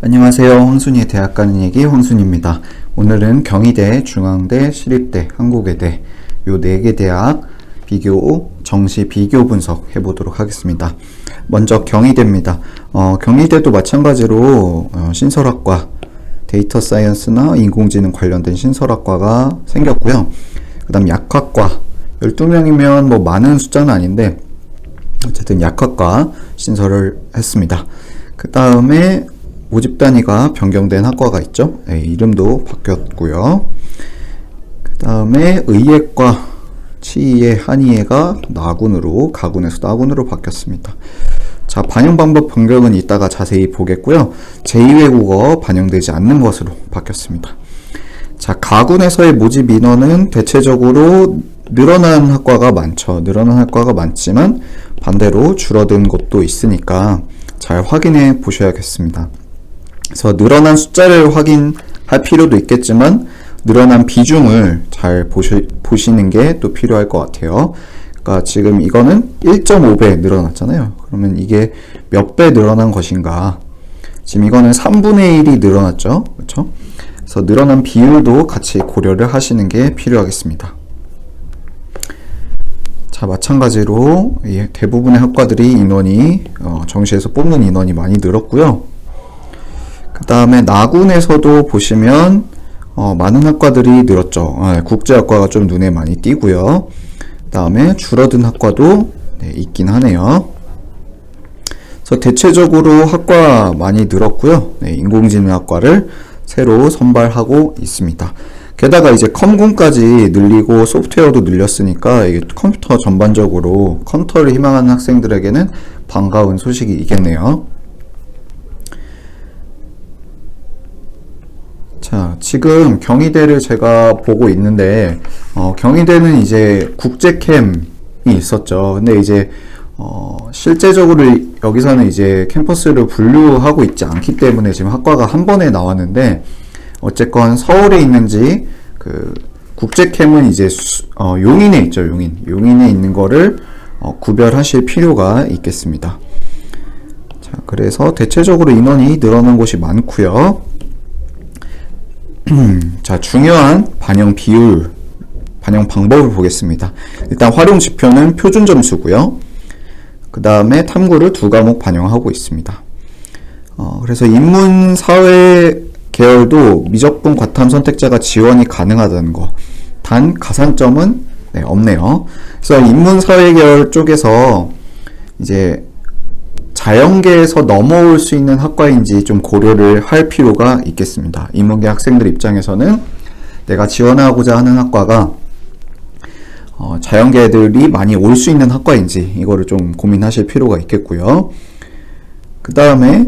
안녕하세요. 황순이의 대학 가는 얘기 황순입니다. 오늘은 경희대, 중앙대, 시립대, 한국외대 요 4개 대학 비교, 정시 비교 분석 해보도록 하겠습니다. 먼저 경희대입니다. 경희대도 마찬가지로 신설학과, 데이터 사이언스나 인공지능 관련된 신설학과가 생겼고요. 그 다음 약학과, 12명이면 뭐 많은 숫자는 아닌데 어쨌든 약학과 신설을 했습니다. 그 다음에 모집 단위가 변경된 학과가 있죠. 네, 이름도 바뀌었고요. 그 다음에 의예과, 치의예, 한의예가 나군으로, 가군에서 나군으로 바뀌었습니다. 자, 반영 방법 변경은 이따가 자세히 보겠고요. 제2외국어 반영되지 않는 것으로 바뀌었습니다. 자, 가군에서의 모집 인원은 대체적으로 늘어난 학과가 많죠. 늘어난 학과가 많지만 반대로 줄어든 곳도 있으니까 잘 확인해 보셔야겠습니다. 그래서 늘어난 숫자를 확인할 필요도 있겠지만 늘어난 비중을 잘 보시는 게 또 필요할 것 같아요. 그러니까 지금 이거는 1.5배 늘어났잖아요. 그러면 이게 몇 배 늘어난 것인가? 지금 이거는 3분의 1이 늘어났죠. 그렇죠? 그래서 늘어난 비율도 같이 고려를 하시는 게 필요하겠습니다. 자, 마찬가지로 대부분의 학과들이 인원이 정시에서 뽑는 인원이 많이 늘었고요. 그 다음에 나군에서도 보시면 많은 학과들이 늘었죠. 국제학과가 좀 눈에 많이 띄고요. 그 다음에 줄어든 학과도 있긴 하네요. 그래서 대체적으로 학과 많이 늘었고요. 인공지능학과를 새로 선발하고 있습니다. 게다가 이제 컴공까지 늘리고 소프트웨어도 늘렸으니까 이게 컴퓨터 전반적으로 컴퓨터를 희망하는 학생들에게는 반가운 소식이겠네요. 자, 지금 경희대를 제가 보고 있는데 경희대는 이제 국제캠이 있었죠. 근데 이제 실제적으로 여기서는 이제 캠퍼스를 분류하고 있지 않기 때문에 지금 학과가 한 번에 나왔는데 어쨌건 서울에 있는지 그 국제캠은 이제 용인에 있죠. 용인에 있는 거를 구별하실 필요가 있겠습니다. 자, 그래서 대체적으로 인원이 늘어난 곳이 많고요. 자, 중요한 반영 비율, 반영 방법을 보겠습니다. 일단 활용 지표는 표준 점수고요. 그 다음에 탐구를 2과목 반영하고 있습니다. 그래서 인문 사회 계열도 미적분 과탐 선택자가 지원이 가능하다는 거. 단 가산점은 없네요. 그래서 인문 사회 계열 쪽에서 이제 자연계에서 넘어올 수 있는 학과인지 좀 고려를 할 필요가 있겠습니다. 인문계 학생들 입장에서는 내가 지원하고자 하는 학과가 자연계들이 많이 올 수 있는 학과인지 이거를 좀 고민하실 필요가 있겠고요. 그 다음에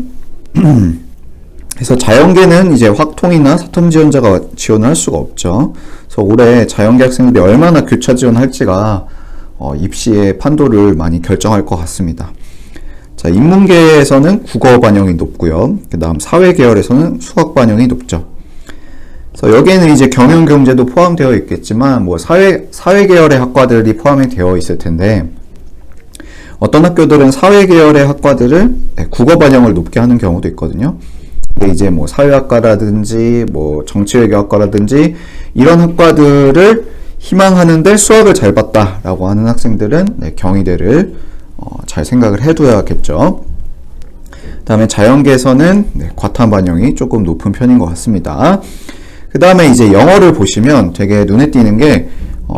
그래서 자연계는 이제 확통이나 사탐 지원자가 지원을 할 수가 없죠. 그래서 올해 자연계 학생들이 얼마나 교차 지원할지가 입시의 판도를 많이 결정할 것 같습니다. 자, 인문계에서는 국어 반영이 높고요. 그 다음 사회 계열에서는 수학 반영이 높죠. 그래서 여기에는 이제 경영 경제도 포함되어 있겠지만 뭐 사회 계열의 학과들이 포함이 되어 있을 텐데 어떤 학교들은 사회 계열의 학과들을 국어 반영을 높게 하는 경우도 있거든요. 근데 이제 뭐 사회학과라든지 뭐 정치외교학과라든지 이런 학과들을 희망하는데 수학을 잘 봤다라고 하는 학생들은 경희대를 잘 생각을 해둬야겠죠. 그 다음에 자연계에서는 과탐 반영이 조금 높은 편인 것 같습니다. 그 다음에 이제 영어를 보시면 되게 눈에 띄는 게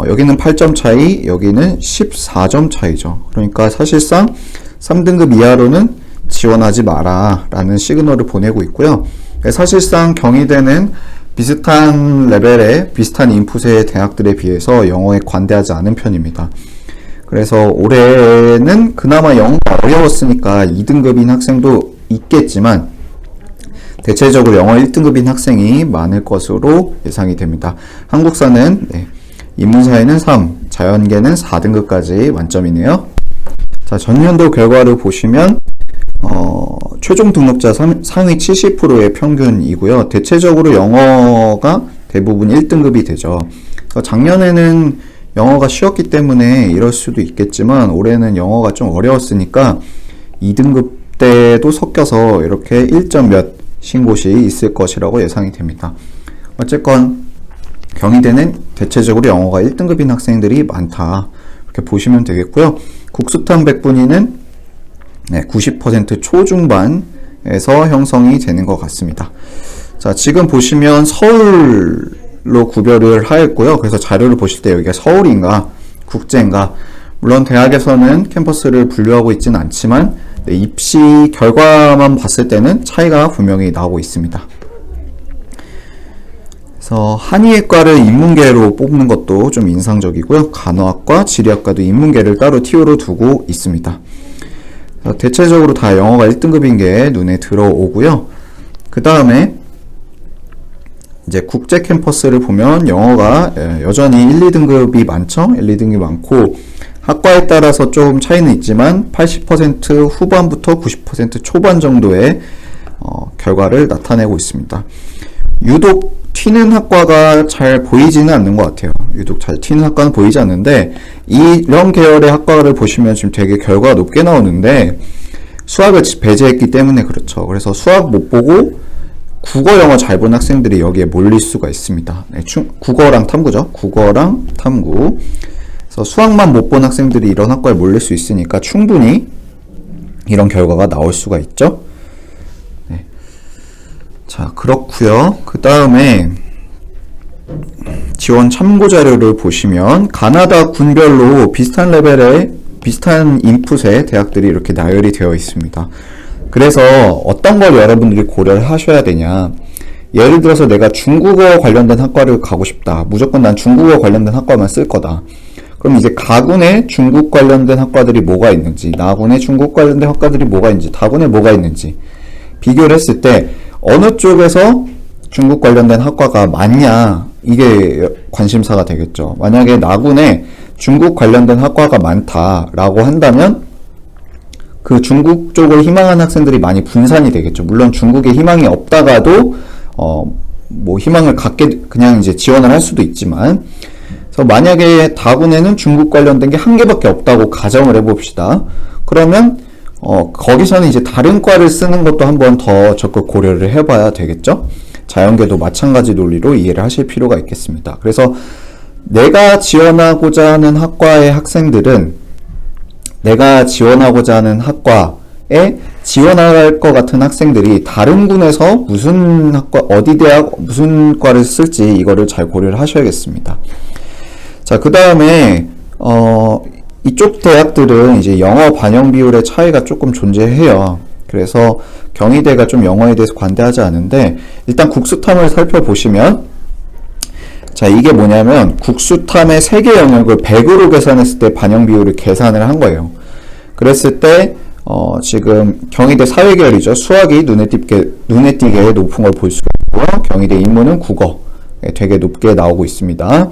여기는 8점 차이, 여기는 14점 차이죠. 그러니까 사실상 3등급 이하로는 지원하지 마라 라는 시그널을 보내고 있고요. 사실상 경희대는 비슷한 레벨의 비슷한 인풋의 대학들에 비해서 영어에 관대하지 않은 편입니다. 그래서 올해는 그나마 영어가 어려웠으니까 2등급인 학생도 있겠지만 대체적으로 영어 1등급인 학생이 많을 것으로 예상이 됩니다. 한국사는 인문사회는 3, 자연계는 4등급까지 만점이네요. 자, 전년도 결과를 보시면 최종 등록자 상위 70%의 평균이고요. 대체적으로 영어가 대부분 1등급이 되죠. 작년에는 영어가 쉬웠기 때문에 이럴 수도 있겠지만 올해는 영어가 좀 어려웠으니까 2등급 때도 섞여서 이렇게 1점 몇 곳이 있을 것이라고 예상이 됩니다. 어쨌건 경희대는 대체적으로 영어가 1등급인 학생들이 많다, 이렇게 보시면 되겠고요. 국수탐 백분위는 90% 초중반에서 형성이 되는 것 같습니다. 자, 지금 보시면 서울로 구별을 하였고요. 그래서 자료를 보실 때 여기가 서울인가 국제인가, 물론 대학에서는 캠퍼스를 분류하고 있지는 않지만 입시 결과만 봤을 때는 차이가 분명히 나오고 있습니다. 그래서 한의학과를 인문계로 뽑는 것도 좀 인상적이고요. 간호학과, 지리학과도 인문계를 따로 TO로 두고 있습니다. 대체적으로 다 영어가 1등급인 게 눈에 들어오고요. 그 다음에 이제 국제 캠퍼스를 보면 영어가 여전히 1, 2등급이 많죠. 1, 2등급이 많고 학과에 따라서 좀 차이는 있지만 80% 후반부터 90% 초반 정도의 결과를 나타내고 있습니다. 유독 튀는 학과가 잘 보이지는 않는 것 같아요. 유독 잘 튀는 학과는 보이지 않는데, 이런 계열의 학과를 보시면 지금 되게 결과가 높게 나오는데 수학을 배제했기 때문에 그렇죠. 그래서 수학 못 보고 국어, 영어 잘 본 학생들이 여기에 몰릴 수가 있습니다. 국어랑 탐구죠. 국어랑 탐구. 그래서 수학만 못 본 학생들이 이런 학과에 몰릴 수 있으니까 충분히 이런 결과가 나올 수가 있죠. 네. 자, 그렇고요. 그 다음에 지원 참고 자료를 보시면 가나다 군별로 비슷한 레벨의 비슷한 인풋의 대학들이 이렇게 나열이 되어 있습니다. 그래서 어떤 걸 여러분들이 고려를 하셔야 되냐, 예를 들어서 내가 중국어 관련된 학과를 가고 싶다, 무조건 난 중국어 관련된 학과만 쓸 거다. 그럼 이제 가군에 중국 관련된 학과들이 뭐가 있는지, 나군에 중국 관련된 학과들이 뭐가 있는지, 다군에 뭐가 있는지 비교를 했을 때 어느 쪽에서 중국 관련된 학과가 많냐, 이게 관심사가 되겠죠. 만약에 나군에 중국 관련된 학과가 많다라고 한다면 그 중국 쪽을 희망하는 학생들이 많이 분산이 되겠죠. 물론 중국에 희망이 없다가도 뭐 희망을 갖게 그냥 이제 지원을 할 수도 있지만, 그래서 만약에 다군에는 중국 관련된 게 한 개밖에 없다고 가정을 해봅시다. 그러면 거기서는 이제 다른 과를 쓰는 것도 한번 더 적극 고려를 해봐야 되겠죠. 자연계도 마찬가지 논리로 이해를 하실 필요가 있겠습니다. 그래서 내가 지원하고자 하는 학과의 학생들은 내가 지원하고자 하는 학과에 지원할 것 같은 학생들이 다른 군에서 무슨 학과, 어디 대학, 무슨 과를 쓸지 이거를 잘 고려를 하셔야겠습니다. 자, 그 다음에 이쪽 대학들은 이제 영어 반영 비율의 차이가 조금 존재해요. 그래서 경희대가 좀 영어에 대해서 관대하지 않은데, 일단 국수탐을 살펴보시면, 자, 이게 뭐냐면 국수탐의 3개 영역을 100으로 계산했을 때 반영 비율을 계산을 한 거예요. 그랬을 때 지금 경희대 사회계열이죠. 수학이 눈에 띄게 높은 걸 볼 수가 있고요. 경희대 인문은 국어 되게 높게 나오고 있습니다.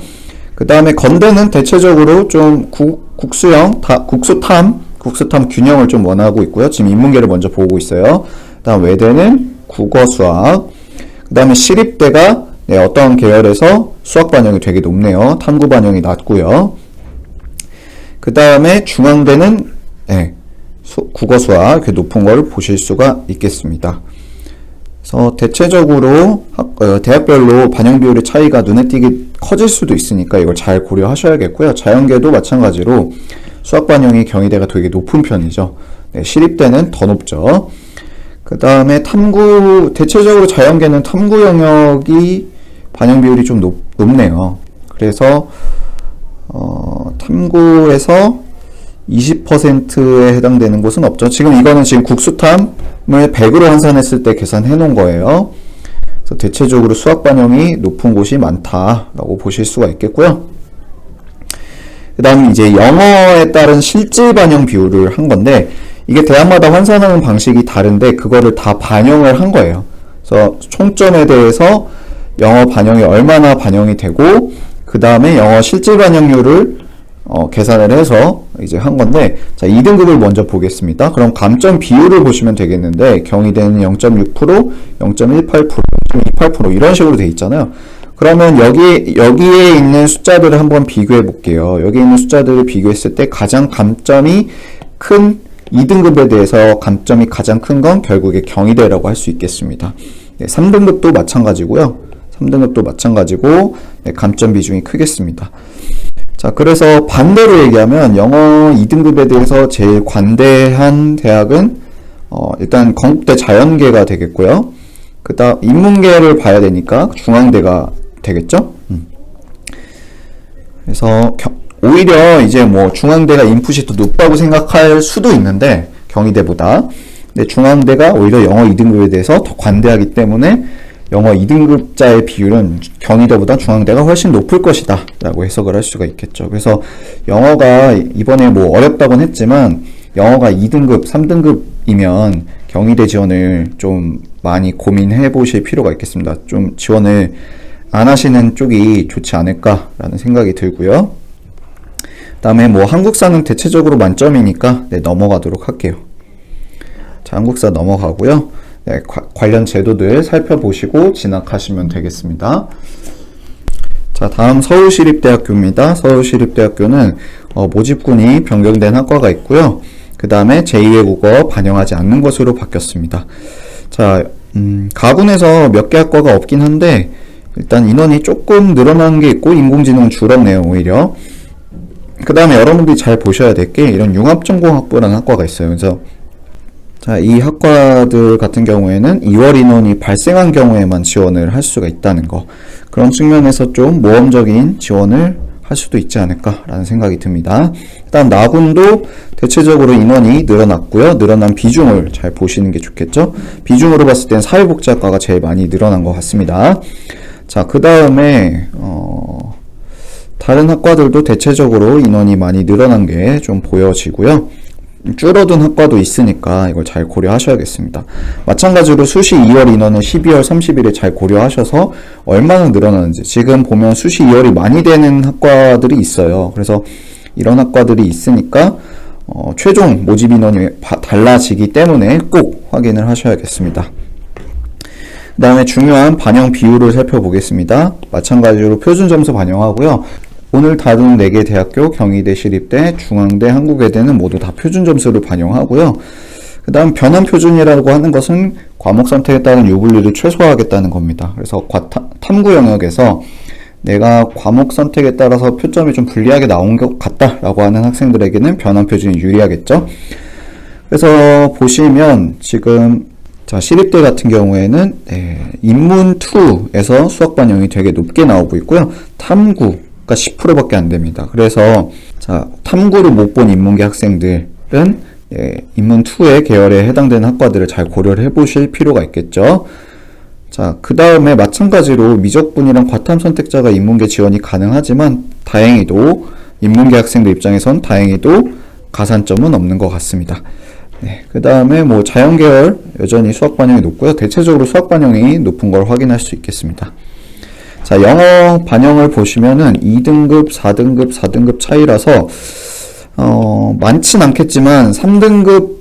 그 다음에 건대는 대체적으로 좀 국수탐 균형을 좀 원하고 있고요. 지금 인문계를 먼저 보고 있어요. 그 다음 외대는 국어, 수학. 그 다음에 시립대가 어떤 계열에서 수학 반영이 되게 높네요. 탐구 반영이 낮고요. 그 다음에 중앙대는 국어, 수학 이렇게 높은 걸 보실 수가 있겠습니다. 그래서 대체적으로 대학별로 반영 비율의 차이가 눈에 띄게 커질 수도 있으니까 이걸 잘 고려하셔야겠고요. 자연계도 마찬가지로 수학 반영이 경희대가 되게 높은 편이죠. 시립대는 더 높죠. 그 다음에 탐구, 대체적으로 자연계는 탐구 영역이 반영 비율이 좀 높네요. 그래서 탐구에서 20%에 해당되는 곳은 없죠. 지금 이거는 지금 국수탐을 100으로 환산했을 때 계산해 놓은 거예요. 그래서 대체적으로 수학 반영이 높은 곳이 많다라고 보실 수가 있겠고요. 그 다음 이제 영어에 따른 실질 반영 비율을 한 건데, 이게 대학마다 환산하는 방식이 다른데 그거를 다 반영을 한 거예요. 그래서 총점에 대해서 영어 반영이 얼마나 반영이 되고, 그 다음에 영어 실질 반영률을 계산을 해서 이제 한 건데, 자, 2등급을 먼저 보겠습니다. 그럼 감점 비율을 보시면 되겠는데, 경희대는 0.6%, 0.18%, 0.28% 이런 식으로 돼 있잖아요. 그러면 여기에 있는 숫자들을 한번 비교해 볼게요. 여기 있는 숫자들을 비교했을 때 가장 감점이 큰 2등급에 대해서 감점이 가장 큰 건 결국에 경희대라고 할 수 있겠습니다. 네, 3등급도 마찬가지고요. 3등급도 마찬가지고 네, 감점 비중이 크겠습니다. 자, 그래서 반대로 얘기하면 영어 2등급에 대해서 제일 관대한 대학은 일단 건국대 자연계가 되겠고요. 그 다음 인문계를 봐야 되니까 중앙대가 되겠죠. 그래서 오히려 이제 뭐 중앙대가 인풋이 더 높다고 생각할 수도 있는데 경희대보다, 근데 중앙대가 오히려 영어 2등급에 대해서 더 관대하기 때문에 영어 2등급자의 비율은 경희대보다 중앙대가 훨씬 높을 것이다 라고 해석을 할 수가 있겠죠. 그래서 영어가 이번에 뭐 어렵다고는 했지만 영어가 2등급, 3등급이면 경희대 지원을 좀 많이 고민해 보실 필요가 있겠습니다. 좀 지원을 안 하시는 쪽이 좋지 않을까라는 생각이 들고요. 그 다음에 뭐 한국사는 대체적으로 만점이니까 네, 넘어가도록 할게요. 자, 한국사 넘어가고요. 네, 관련 제도들 살펴보시고 진학하시면 되겠습니다. 자, 다음 서울시립대학교입니다. 서울시립대학교는 모집군이 변경된 학과가 있고요. 그 다음에 제2외 국어 반영하지 않는 것으로 바뀌었습니다. 자, 가군에서 몇 개 학과가 없긴 한데 일단 인원이 조금 늘어난 게 있고 인공지능은 줄었네요, 오히려. 그 다음에 여러분들이 잘 보셔야 될 게 이런 융합전공학부라는 학과가 있어요. 그래서 자, 이 학과들 같은 경우에는 2월 인원이 발생한 경우에만 지원을 할 수가 있다는 거. 그런 측면에서 좀 모험적인 지원을 할 수도 있지 않을까라는 생각이 듭니다. 일단 나군도 대체적으로 인원이 늘어났고요. 늘어난 비중을 잘 보시는 게 좋겠죠. 비중으로 봤을 땐 사회복지학과가 제일 많이 늘어난 것 같습니다. 자, 그 다음에 다른 학과들도 대체적으로 인원이 많이 늘어난 게 좀 보여지고요. 줄어든 학과도 있으니까 이걸 잘 고려하셔야겠습니다. 마찬가지로 수시 2월 인원은 12월 30일에 잘 고려하셔서 얼마나 늘어나는지, 지금 보면 수시 2월이 많이 되는 학과들이 있어요. 그래서 이런 학과들이 있으니까 최종 모집 인원이 달라지기 때문에 꼭 확인을 하셔야겠습니다. 그 다음에 중요한 반영 비율을 살펴보겠습니다. 마찬가지로 표준 점수 반영하고요. 오늘 다룬 4개 대학교, 경희대, 시립대, 중앙대, 한국외대는 모두 다 표준 점수를 반영하고요. 그 다음 변환 표준이라고 하는 것은 과목 선택에 따른 유불리를 최소화하겠다는 겁니다. 그래서 탐구 영역에서 내가 과목 선택에 따라서 표점이 좀 불리하게 나온 것 같다라고 하는 학생들에게는 변환 표준이 유리하겠죠. 그래서 보시면 지금 자, 시립대 같은 경우에는 인문2에서 수학 반영이 되게 높게 나오고 있고요. 탐구 10%밖에 안 됩니다. 그래서 자, 탐구를 못 본 인문계 학생들은 인문2의 계열에 해당되는 학과들을 잘 고려를 해보실 필요가 있겠죠. 자, 그 다음에 마찬가지로 미적분이랑 과탐 선택자가 인문계 지원이 가능하지만 다행히도 인문계 학생들 입장에선 다행히도 가산점은 없는 것 같습니다. 네, 그 다음에 뭐 자연계열 여전히 수학 반영이 높고요. 대체적으로 수학 반영이 높은 걸 확인할 수 있겠습니다. 자, 영어 반영을 보시면은 2등급, 4등급, 4등급 차이라서 많진 않겠지만 3등급자,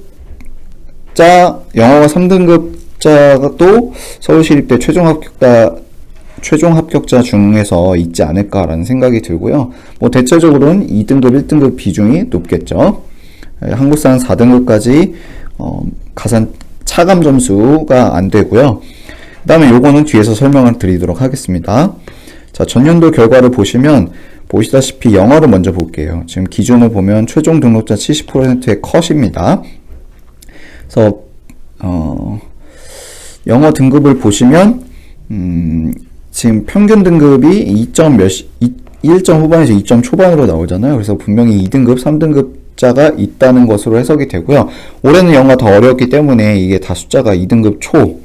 영어가 3등급자도 서울시립대 최종 합격자 중에서 있지 않을까라는 생각이 들고요. 뭐 대체적으로는 2등급, 1등급 비중이 높겠죠. 한국사는 4등급까지 가산 차감 점수가 안 되고요. 그 다음에 요거는 뒤에서 설명을 드리도록 하겠습니다. 자, 전년도 결과를 보시다시피 영어를 먼저 볼게요. 지금 기준을 보면 최종 등록자 70%의 컷입니다. 그래서 영어 등급을 보시면 지금 평균 등급이 1점 후반에서 2점 초반으로 나오잖아요. 그래서 분명히 2등급, 3등급자가 있다는 것으로 해석이 되고요. 올해는 영어가 더 어려웠기 때문에 이게 다 숫자가 2등급 초,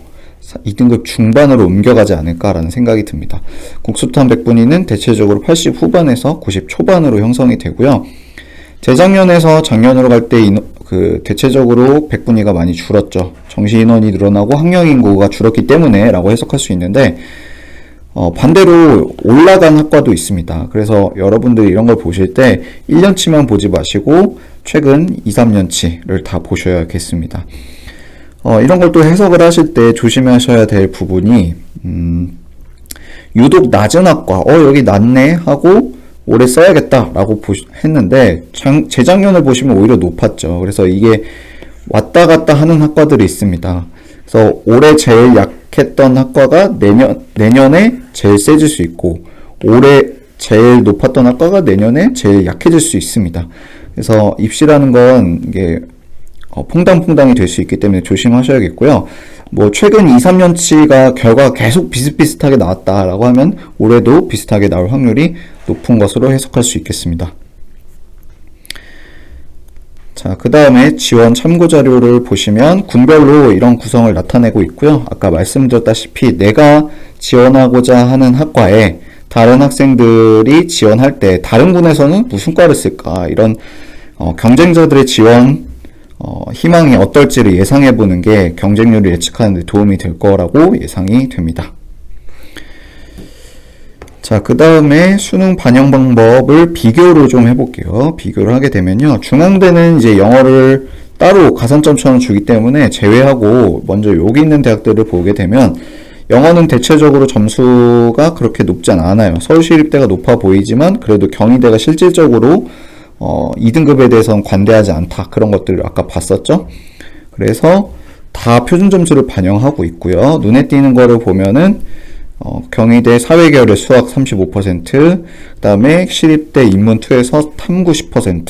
2등급 중반으로 옮겨가지 않을까라는 생각이 듭니다. 국수탐 100분위는 대체적으로 80 후반에서 90 초반으로 형성이 되고요. 재작년에서 작년으로 갈 때 대체적으로 100분위가 많이 줄었죠. 정시 인원이 늘어나고 학령 인구가 줄었기 때문에 라고 해석할 수 있는데 반대로 올라간 학과도 있습니다. 그래서 여러분들이 이런 걸 보실 때 1년치만 보지 마시고 최근 2, 3년치를 다 보셔야겠습니다. 이런 걸 또 해석을 하실 때 조심하셔야 될 부분이 유독 낮은 학과 여기 낮네 하고 올해 써야겠다 라고 했는데 재작년을 보시면 오히려 높았죠. 그래서 이게 왔다 갔다 하는 학과들이 있습니다. 그래서 올해 제일 약했던 학과가 내년에 제일 세질 수 있고, 올해 제일 높았던 학과가 내년에 제일 약해질 수 있습니다. 그래서 입시라는 건 이게 퐁당퐁당이 될 수 있기 때문에 조심하셔야겠고요. 뭐 최근 2, 3년치가 결과가 계속 비슷비슷하게 나왔다라고 하면 올해도 비슷하게 나올 확률이 높은 것으로 해석할 수 있겠습니다. 자, 그 다음에 지원 참고자료를 보시면 군별로 이런 구성을 나타내고 있고요. 아까 말씀드렸다시피 내가 지원하고자 하는 학과에 다른 학생들이 지원할 때 다른 군에서는 무슨 과를 쓸까, 이런 경쟁자들의 지원 희망이 어떨지를 예상해 보는 게 경쟁률을 예측하는 데 도움이 될 거라고 예상이 됩니다. 자, 그 다음에 수능 반영 방법을 비교를 좀 해볼게요. 비교를 하게 되면요, 중앙대는 이제 영어를 따로 가산점처럼 주기 때문에 제외하고 먼저 여기 있는 대학들을 보게 되면 영어는 대체적으로 점수가 그렇게 높지 않아요. 서울시립대가 높아 보이지만 그래도 경희대가 실질적으로 2등급에 대해서는 관대하지 않다, 그런 것들을 아까 봤었죠. 그래서 다 표준 점수를 반영하고 있고요. 눈에 띄는 거를 보면은 경희대 사회계열의 수학 35%, 그 다음에 시립대 인문2에서 탐구 10%,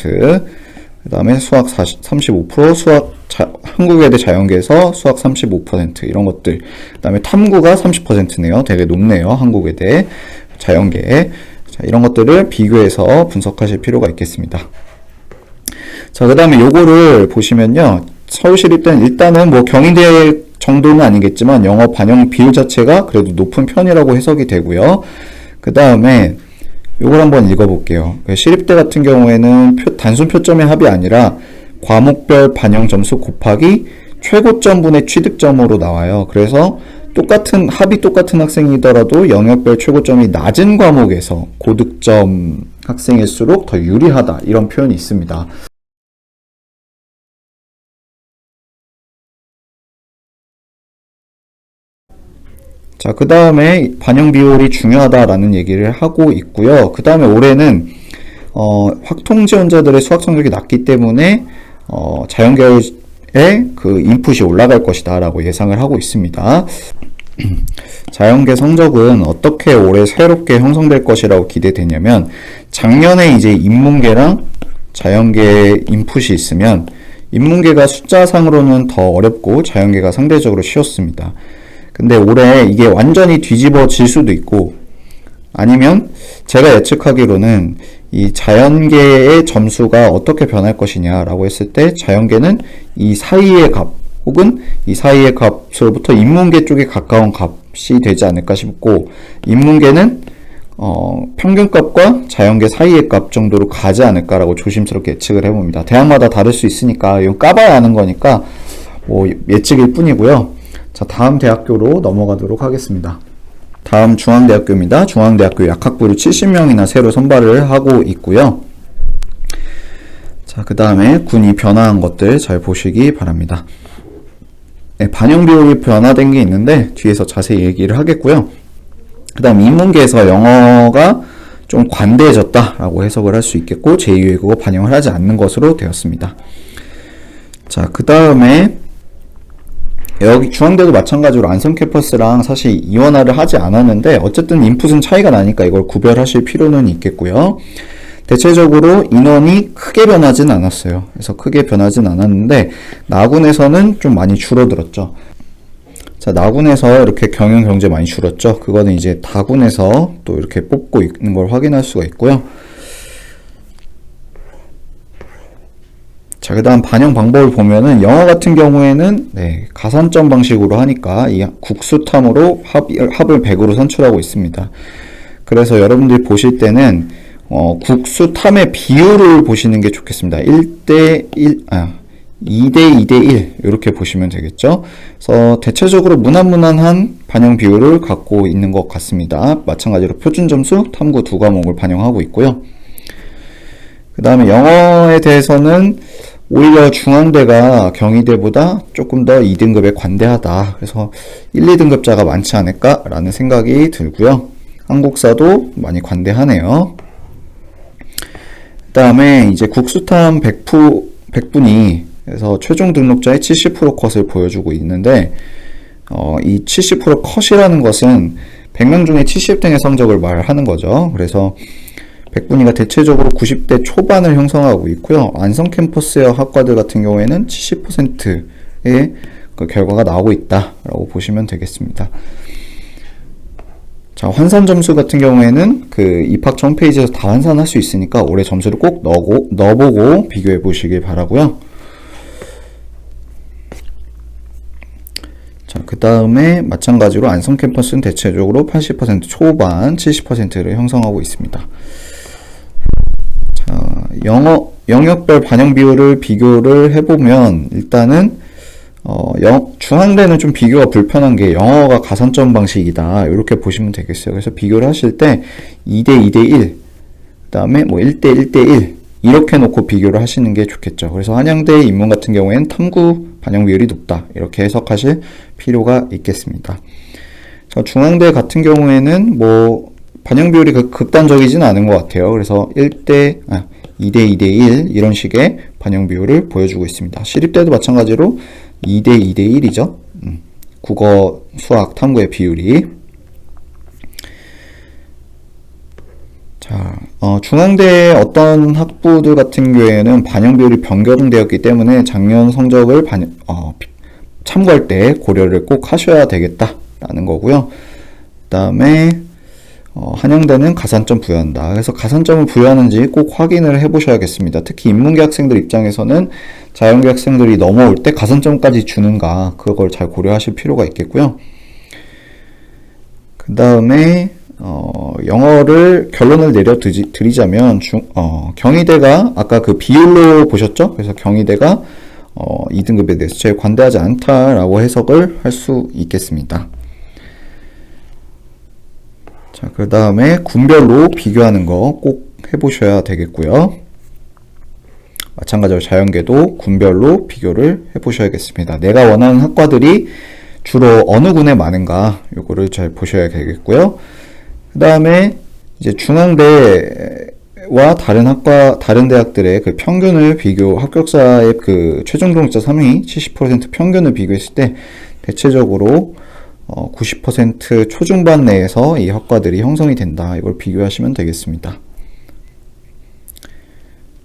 그 다음에 수학 35%, 한국외대 자연계에서 수학 35%, 이런 것들, 그 다음에 탐구가 30%네요. 되게 높네요. 한국외대 자연계. 자, 이런 것들을 비교해서 분석하실 필요가 있겠습니다. 자, 그 다음에 요거를 보시면요, 서울시립대는 일단은 뭐 경희대 정도는 아니겠지만 영어 반영 비율 자체가 그래도 높은 편이라고 해석이 되고요. 그 다음에 요걸 한번 읽어볼게요. 시립대 같은 경우에는 단순 표점의 합이 아니라 과목별 반영 점수 곱하기 최고점분의 취득점으로 나와요. 그래서 합이 똑같은 학생이더라도 영역별 최고점이 낮은 과목에서 고득점 학생일수록 더 유리하다, 이런 표현이 있습니다. 자, 그 다음에 반영 비율이 중요하다라는 얘기를 하고 있고요. 그 다음에 올해는 확통 지원자들의 수학 성적이 낮기 때문에 자연계열의 그 인풋이 올라갈 것이다 라고 예상을 하고 있습니다. 자연계 성적은 어떻게 올해 새롭게 형성될 것이라고 기대되냐면, 작년에 이제 인문계랑 자연계 인풋이 있으면 인문계가 숫자상으로는 더 어렵고 자연계가 상대적으로 쉬웠습니다. 근데 올해 이게 완전히 뒤집어질 수도 있고, 아니면 제가 예측하기로는 이 자연계의 점수가 어떻게 변할 것이냐라고 했을 때, 자연계는 이 사이의 값 혹은 이 사이의 값으로부터 인문계 쪽에 가까운 값이 되지 않을까 싶고, 인문계는 평균값과 자연계 사이의 값 정도로 가지 않을까라고 조심스럽게 예측을 해봅니다. 대학마다 다를 수 있으니까 이거 까봐야 아는 거니까 뭐 예측일 뿐이고요. 자, 다음 대학교로 넘어가도록 하겠습니다. 다음 중앙대학교입니다. 중앙대학교 약학부를 70명이나 새로 선발을 하고 있고요. 자, 그 다음에 군이 변화한 것들 잘 보시기 바랍니다. 네, 반영 비율이 변화된 게 있는데 뒤에서 자세히 얘기를 하겠고요. 그 다음 인문계에서 영어가 좀 관대해졌다라고 해석을 할 수 있겠고, 제2외국어 반영을 하지 않는 것으로 되었습니다. 자, 그 다음에 여기 중앙대도 마찬가지로 안성 캠퍼스랑 사실 이원화를 하지 않았는데 어쨌든 인풋은 차이가 나니까 이걸 구별하실 필요는 있겠고요. 대체적으로 인원이 크게 변하진 않았어요. 그래서 크게 변하진 않았는데 나군에서는 좀 많이 줄어들었죠. 자, 나군에서 이렇게 경영 경제 많이 줄었죠. 그거는 이제 다군에서 또 이렇게 뽑고 있는 걸 확인할 수가 있고요. 자, 그 다음 반영 방법을 보면은 영어 같은 경우에는 가산점 방식으로 하니까 이 국수탐으로 합을 100으로 선출하고 있습니다. 그래서 여러분들이 보실 때는 국수탐의 비율을 보시는 게 좋겠습니다. 2대 2대1 이렇게 보시면 되겠죠. 그래서 대체적으로 무난무난한 반영 비율을 갖고 있는 것 같습니다. 마찬가지로 표준점수, 탐구 두 과목을 반영하고 있고요. 그 다음에 영어에 대해서는 오히려 중앙대가 경희대보다 조금 더 2등급에 관대하다. 그래서 1, 2등급자가 많지 않을까라는 생각이 들고요. 한국사도 많이 관대하네요. 그 다음에 이제 국수탐 100분이 그래서 최종 등록자의 70% 컷을 보여주고 있는데 이 70% 컷이라는 것은 100명 중에 70등의 성적을 말하는 거죠. 그래서 백분위가 대체적으로 90대 초반을 형성하고 있고요. 안성 캠퍼스의 학과들 같은 경우에는 70%의 그 결과가 나오고 있다라고 보시면 되겠습니다. 자, 환산 점수 같은 경우에는 그 입학처 홈페이지에서 다 환산할 수 있으니까 올해 점수를 꼭 넣어보고 비교해 보시길 바라고요. 자, 그 다음에 마찬가지로 안성 캠퍼스는 대체적으로 80% 초반, 70%를 형성하고 있습니다. 자, 영역별 반영 비율을 비교를 해보면 일단은 중앙대는 좀 비교가 불편한 게 영어가 가산점 방식이다. 이렇게 보시면 되겠어요. 그래서 비교를 하실 때 2대 2대 1, 그 다음에 뭐 1대 1대 1 이렇게 놓고 비교를 하시는 게 좋겠죠. 그래서 한양대 인문 같은 경우에는 탐구 반영 비율이 높다. 이렇게 해석하실 필요가 있겠습니다. 자, 중앙대 같은 경우에는 뭐 반영 비율이 극단적이진 않은 것 같아요. 그래서 2대 2대 1 이런 식의 반영 비율을 보여주고 있습니다. 시립대도 마찬가지로 2대 2대 1이죠. 국어, 수학, 탐구의 비율이. 자, 중앙대의 어떤 학부들 같은 경우에는 반영 비율이 변경되었기 때문에 작년 성적을 참고할 때 고려를 꼭 하셔야 되겠다라는 거고요. 그 다음에 한양대는 가산점 부여한다. 그래서 가산점을 부여하는지 꼭 확인을 해보셔야겠습니다. 특히 인문계 학생들 입장에서는 자연계 학생들이 넘어올 때 가산점까지 주는가 그걸 잘 고려하실 필요가 있겠고요. 그 다음에 영어를 결론을 내려드리자면 경희대가 아까 그 비율로 보셨죠? 그래서 경희대가 2등급에 대해서 제일 관대하지 않다라고 해석을 할 수 있겠습니다. 자, 그 다음에 군별로 비교하는 거 꼭 해보셔야 되겠고요. 마찬가지로 자연계도 군별로 비교를 해보셔야겠습니다. 내가 원하는 학과들이 주로 어느 군에 많은가 요거를 잘 보셔야 되겠고요. 그 다음에 이제 중앙대와 다른 대학들의 그 평균을 합격자의 그 최종 등록자 3위 70% 평균을 비교했을 때 대체적으로 90% 초중반 내에서 이 학과들이 형성이 된다. 이걸 비교하시면 되겠습니다.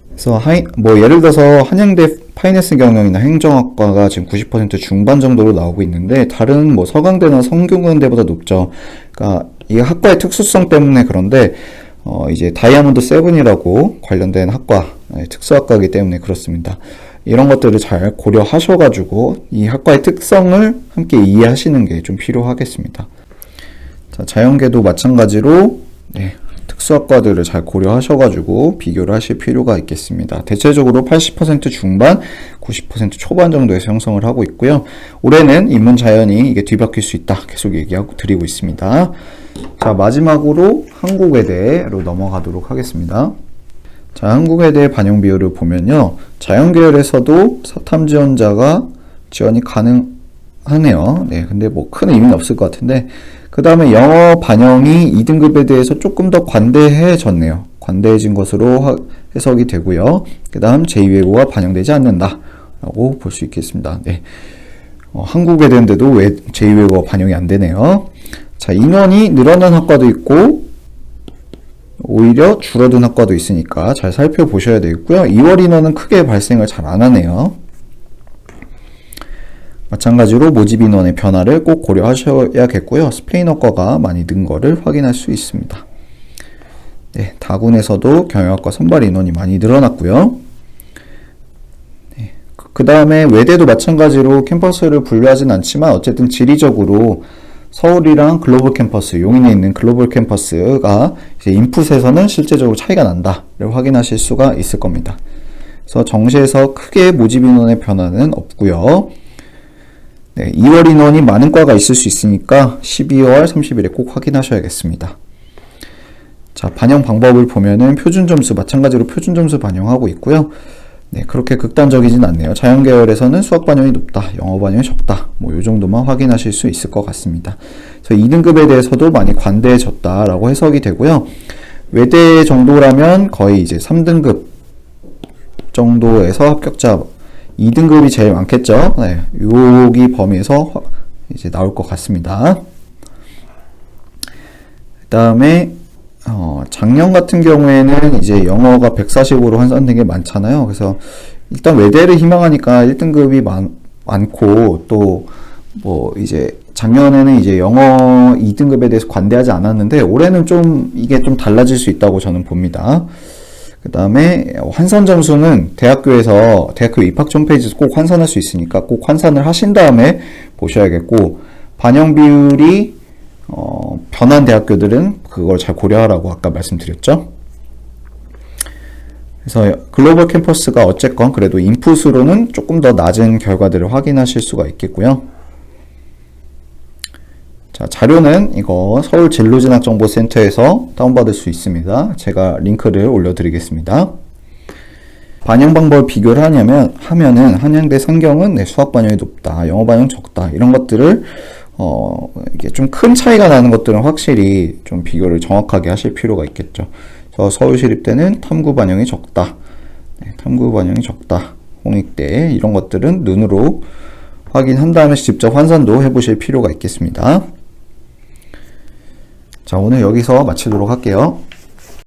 그래서 예를 들어서 한양대 파이낸스 경영이나 행정학과가 지금 90% 중반 정도로 나오고 있는데 다른 서강대나 성균관대보다 높죠. 그러니까 이 학과의 특수성 때문에 그런데 이제 다이아몬드 7이라고 관련된 학과, 특수학과이기 때문에 그렇습니다. 이런 것들을 잘 고려하셔가지고 이 학과의 특성을 함께 이해하시는 게 좀 필요하겠습니다. 자, 자연계도 마찬가지로 특수학과들을 잘 고려하셔가지고 비교를 하실 필요가 있겠습니다. 대체적으로 80% 중반, 90% 초반 정도에서 형성을 하고 있고요. 올해는 인문자연이 이게 뒤바뀔 수 있다. 계속 얘기하고 드리고 있습니다. 자, 마지막으로 한국외대로 넘어가도록 하겠습니다. 자, 한국외대 반영 비율을 보면요. 자연계열에서도 사탐 지원자가 지원이 가능하네요. 네, 근데 큰 의미는 없을 것 같은데, 그 다음에 영어 반영이 2등급에 대해서 조금 더 관대해졌네요. 관대해진 것으로 해석이 되고요. 그 다음 제2외국어가 반영되지 않는다라고 볼 수 있겠습니다. 네. 한국외대인데도 왜 제2외국어 반영이 안 되네요. 자, 인원이 늘어난 학과도 있고 오히려 줄어든 학과도 있으니까 잘 살펴보셔야 되겠고요. 2월 인원은 크게 발생을 잘 안 하네요. 마찬가지로 모집 인원의 변화를 꼭 고려하셔야겠고요. 스페인어과가 많이 는 거를 확인할 수 있습니다. 네, 다군에서도 경영학과 선발 인원이 많이 늘어났고요. 네, 그 다음에 외대도 마찬가지로 캠퍼스를 분류하진 않지만 어쨌든 지리적으로 서울이랑 글로벌 캠퍼스, 용인에 있는 글로벌 캠퍼스가 이제 인풋에서는 실제적으로 차이가 난다를 확인하실 수가 있을 겁니다. 그래서 정시에서 크게 모집 인원의 변화는 없고요. 네, 2월 인원이 많은 과가 있을 수 있으니까 12월 30일에 꼭 확인하셔야겠습니다. 자, 반영 방법을 보면은 표준 점수, 마찬가지로 표준 점수 반영하고 있고요. 네, 그렇게 극단적이진 않네요. 자연계열에서는 수학 반영이 높다, 영어 반영이 적다, 요 정도만 확인하실 수 있을 것 같습니다. 그래서 2등급에 대해서도 많이 관대해졌다라고 해석이 되고요. 외대 정도라면 거의 이제 3등급 정도에서 합격자 2등급이 제일 많겠죠. 네, 여기 범위에서 이제 나올 것 같습니다. 그 다음에 작년 같은 경우에는 이제 영어가 140으로 환산된 게 많잖아요. 그래서 일단 외대를 희망하니까 1등급이 많고, 또 뭐 이제 작년에는 이제 영어 2등급에 대해서 관대하지 않았는데 올해는 좀 이게 좀 달라질 수 있다고 저는 봅니다. 그 다음에 환산 점수는 대학교 입학 홈페이지에서 꼭 환산할 수 있으니까 꼭 환산을 하신 다음에 보셔야겠고, 반영 비율이 변한 대학교들은 그걸 잘 고려하라고 아까 말씀드렸죠. 그래서 글로벌 캠퍼스가 어쨌건 그래도 인풋으로는 조금 더 낮은 결과들을 확인하실 수가 있겠고요. 자, 자료는 이거 서울진로진학정보센터에서 다운받을 수 있습니다. 제가 링크를 올려드리겠습니다. 반영 방법을 비교를 하면은 한양대 상경은 수학 반영이 높다, 영어 반영 적다, 이런 것들을 이게 좀 큰 차이가 나는 것들은 확실히 좀 비교를 정확하게 하실 필요가 있겠죠. 서울시립대는 탐구 반영이 적다, 탐구 반영이 적다, 홍익대 이런 것들은 눈으로 확인한 다음에 직접 환산도 해보실 필요가 있겠습니다. 자, 오늘 여기서 마치도록 할게요.